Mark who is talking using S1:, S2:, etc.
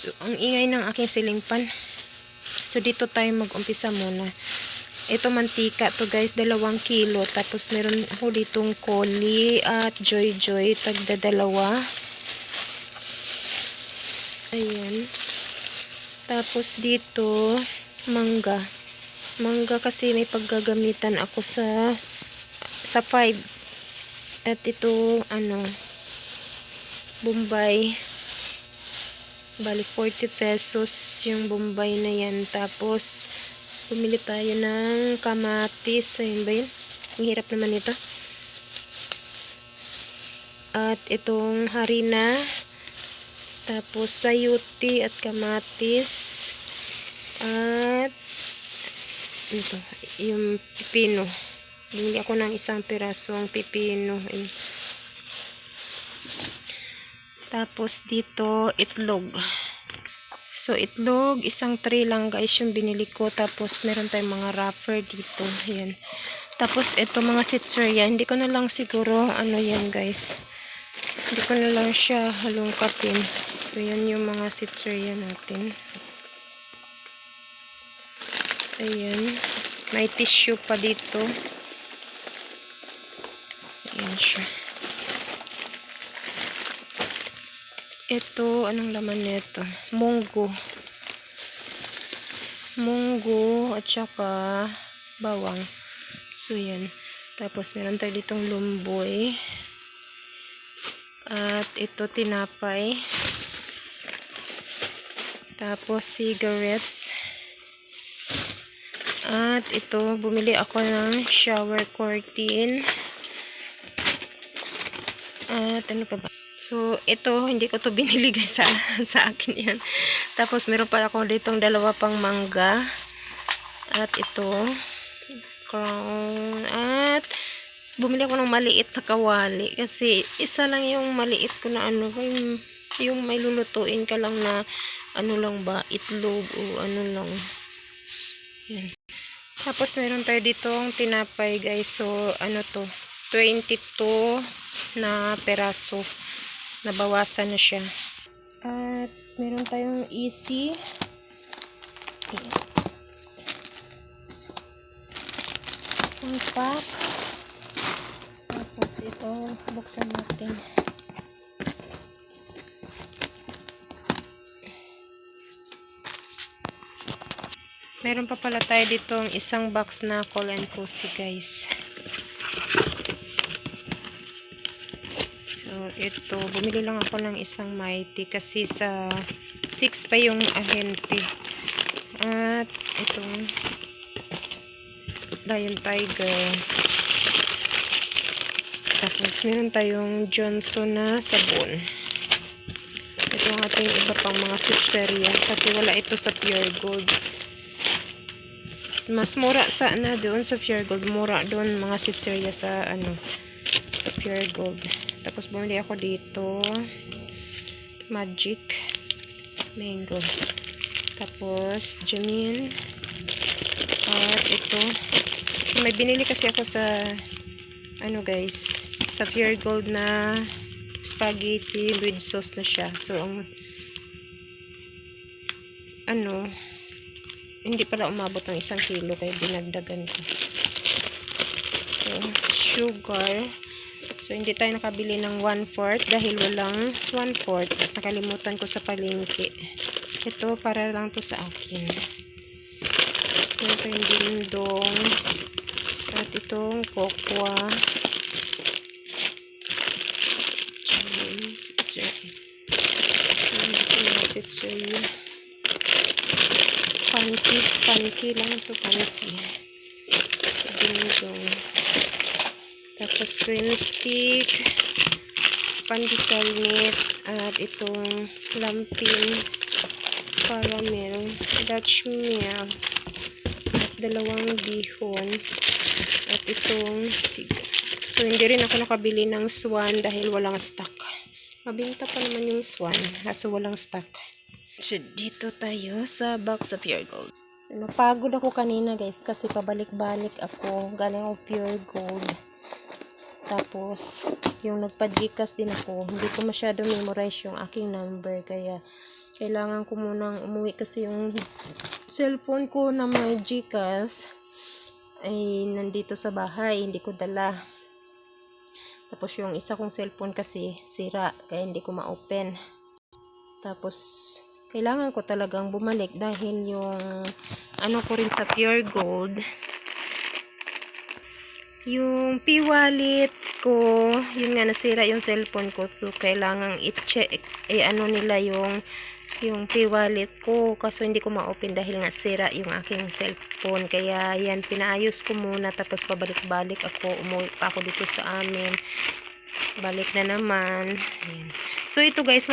S1: So, ang ingay ng aking ceiling fan. So, dito tayo mag-umpisa muna. Ito mantika to guys, 2 kilo. Tapos meron ako ditong Koli at Joy Joy, tagda 2. Ayan. Tapos dito, mangga. Mangga kasi may paggagamitan ako sa 5. At ito, Bombay. Balik 40 pesos yung Bombay na yan. Tapos, bumili tayo ng kamatis. Ayun ba yun? Ang hirap naman ito. At itong harina. Tapos sayuti at kamatis. At ito, yung pipino. Bumili ako ng 1 pirasong pipino. Ayun. Tapos dito, itlog. So, itlog, 1 tray lang guys yung binili ko. Tapos, meron tayong mga wrapper dito. Ayan. Tapos, ito mga sitsurya. Hindi ko na lang siguro, yan guys. Hindi ko na lang siya halongkapin. So, yan yung mga sitsurya natin. Ayan. May tissue pa dito. So, ayan siya. Ito, anong laman nito? Munggo. Munggo at saka bawang. So, yan. Tapos, meron tayo ditong lumboy. At ito, tinapay. Tapos, cigarettes. At ito, bumili ako ng shower curtain. At ano pa ba? So, ito, hindi ko to binili guys sa akin yan. Tapos, meron pa ako ditong 2 pang mangga. At ito, crown. At, bumili ako ng maliit na kawali. Kasi, isa lang yung maliit ko na yung may lulutuin ka lang na, lang ba, itlog o lang. Yan. Tapos, meron tayo ditong tinapay guys. So, to, 22 na peraso. Nabawasan na siya. At meron tayong easy. Ayan. 1 pack. Tapos ito, buksan natin. Meron pa pala tayo ditong 1 box na Call and Cozy guys. So, ito, bumili lang ako ng 1 Mighty kasi sa 6 pa yung ahente. At itong Lion Tiger. Tapos, meron tayong Johnson na sabon. Ito ang ating iba pang mga sitserya kasi wala ito sa Pure Gold. Mas mura sana doon sa Pure Gold. Mura doon mga sitserya sa sa Pure Gold. Tapos bumili ako dito Magic Mango. Tapos Janine. At ito. So, may binili kasi ako sa guys, sa Pure Gold na spaghetti with sauce na siya. So hindi pala umabot ng 1 kilo kaya dinagdagan ko. So, sugar. So, hindi tayo nakabili ng 1/4 dahil walang 1/4 at nakalimutan ko sa palengke. Ito, para lang to sa akin. So, ito yung dindong. At itong cocoa. Panky lang ito, panky. Dindong. Tapos cream stick, pandesal meat, at itong lampin, caramel, Dutch milk, at 2 bihon, at itong sigo. So, hindi rin ako nakabili ng swan dahil walang stock. Mabinta pa naman yung swan, kaso walang stock. So, dito tayo sa box of Pure Gold. Napagod ako kanina guys kasi pabalik-balik ako, galing ako Pure Gold. Tapos, yung nagpa-Gcash din ako, hindi ko masyado memorize yung aking number, kaya kailangan ko munang umuwi kasi yung cellphone ko na may GCash ay nandito sa bahay, hindi ko dala. Tapos yung isa kong cellphone kasi sira, kaya hindi ko ma-open. Tapos kailangan ko talagang bumalik dahil yung ano ko rin sa Pure Gold, yung P-Wallet ko, yun nga nasira yung cellphone ko. So kailangan i-check, ano nila yung P-Wallet ko, kaso hindi ko ma-open dahil nga sira yung aking cellphone. Kaya yan, pinaayos ko muna, tapos pabalik-balik ako, umuwi pa ako dito sa amin, balik na naman. Ayan. So ito guys,